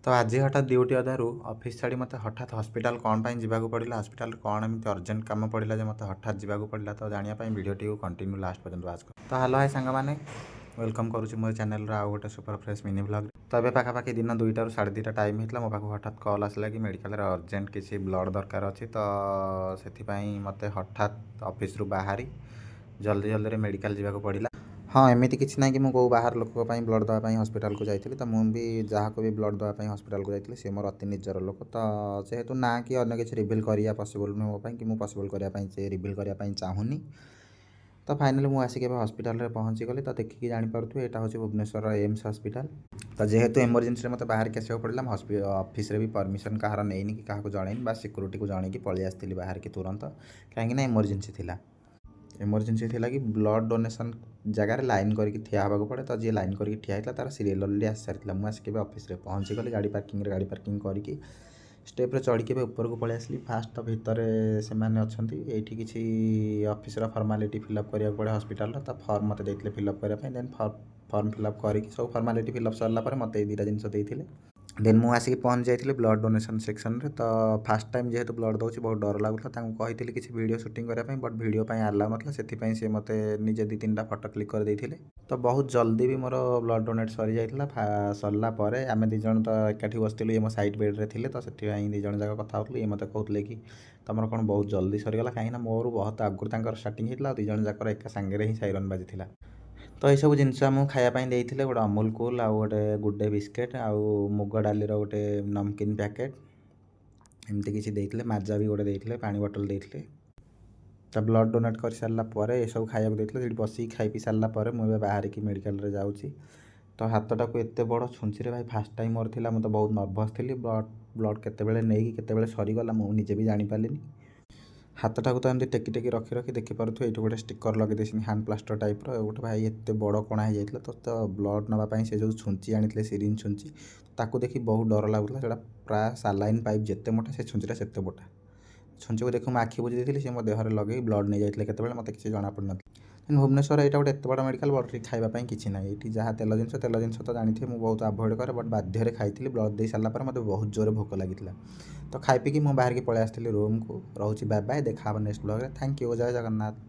तो आज हठात ड्यूटी अधारू ऑफिस छाड़ी मत हठात हॉस्पिटल कौन पाई जीवाक पड़ा हॉस्पिटल कौन एमती अर्जेंट काम पड़ा जो मत हठात जीवाक पड़ा तो जानापी भिडियो कंटिन्यू लास्ट पर्यंत वाच कर। तो हेलो हाय सांग मैंने वेलकम करुच्ची मो चैनल आउ गोटे सुपर फ्रेश मिनी ब्लॉग। तो ये पाखापाखि दिन 2टा ରୁ 2:30 टाइम होता मो पाक हठात कॉल आसला कि मेडिकल अर्जेंट किसी ब्लड दरकार अच्छी तो से मत हठात ऑफिस रु बाहरी जल्दी जल्दी मेडिकल जावाक पड़ा। हाँ एमती किसी ना कि मुझे बाहर लोक ब्लड देवाई हॉस्पिटल को जाइए तो मुझे जहाँ को भी ब्लड देवाई हॉस्पिटल को जाइए सी मोर अति निजर लोक तो जेहेतु ना कि अन्य किसी रिविल करा पॉसिबल नुह मो कि मुझे पॉसिबल करने रिविल करने चाहूनी। तो फाइनाली मुझे आसिक हॉस्पिटल पहुँची गली तो देखिए जापे यहाँ हूँ भुवनेश्वर एम्स हॉस्पिटल। तो जेहेतु इमरजेंसी में मत बाहर के आसक पड़ा ऑफिस भी परमिशन कहार नहीं कि क्या जनईनी बस सिक्यूरीटी को जनईकी पलि आसती बाहर की तुरंत कहीं इमरजेंसी थी। इमरजेंसी थिला कि ब्लड डोनेशन जगार लाइन करके ठिया होगा पड़े तो जी लाइन करके ठिया होता तार सीरियल अलरेडी आसी सारी मुझे आसिक ऑफिस पहुँची गली गाड़ी पार्किंग करके स्टेप्रे चढ़ी के ऊपर को पलि आसली फास्ट तो भितर से मैंने अच्छा ये किसी ऑफिस फॉर्मालिटी फिलअप करा पड़े हॉस्पिटल तो फॉर्म मत देते फिलअप करने देन फॉर्म फिलअप करके सब फॉर्मालिटी फिलअप सरला मत 2टा जिनस देते देन मुझे आसिक पहुँच जाइए ब्लड डोनेशन सेक्शन रे तो फास्ट टाइम जेहेतु ब्लड दूसरी बहुत डर लगुला कही किसी वीडियो शूटिंग करने बट वीडियो आलाउ ना से सी मत निजे 2-3टा फोटो क्लिक कर देते तो बहुत जल्दी भी मोर ब्लड डोनेट सरी जाता सरला आम दिज तो एकाठी बसलु ये मो साइड बेड्रे थे तो से दिज जाक कथा ये मत कहते कि तुम कौन बहुत जल्दी सरीगला कहीं मोर बहुत आगुरी स्टार्टिंग होता दिज जाकर एका सांगे ही साइरन बाजी तो यू जिनस आमको खायापी देते गोटे अमूल कूल आउ गोटे गुड डे बिस्केट आउ मुग डाली गोटे नमकीन पैकेट एमती किसी देते माजा भी गोटे देते पानी बोतल देते तो ब्लड डोनेट कर सारापर ये सब खाया देते बस खाई पी सारापर मुझे बाहर की मेडिकल जाऊँगी तो हाथटा को एत बड़ छुंची भाई फास्ट टाइम मोर था मुझे बहुत नर्भस थी ब्लड केतबेले नहीं केतबेले सरीगला मुझे भी जापारे हाथटा को तो एमती टेकी टेकी रखी रखी देखिपे ये गोटे स्टिकर लगे हैंड प्लास्टर टाइप रोटे भाई एत बड़ कणा हो जाता तो ब्लड नापी से जो छुंची आनी सिरिंज छुंची ताकू देखी बहुत डर लगुला से प्राय सालाइन पाइप जिते मोटा से छुंचीटा से मोटा छुंची को देखो आखि बुझी देती सी मो देहर लगे ब्लड नहीं जाते केतबेले मत किसी जना पड़ ना भुवनेश्वर यहाँ गोटे एत बड़ मेडिकल बट खावाई किसी ना ये जहाँ तेल जिनस तो जानते मुझे बहुत आभोड करे बट बाध्य खाई ब्लड दे सारापर मत बहुत जोर भोक लगी तो खाई पी मुझे बाहर की पलि आसती रूम को रोचे बाय बाय देखा नेक्स्ट ब्लॉग रे थैंक यू जय जगन्नाथ।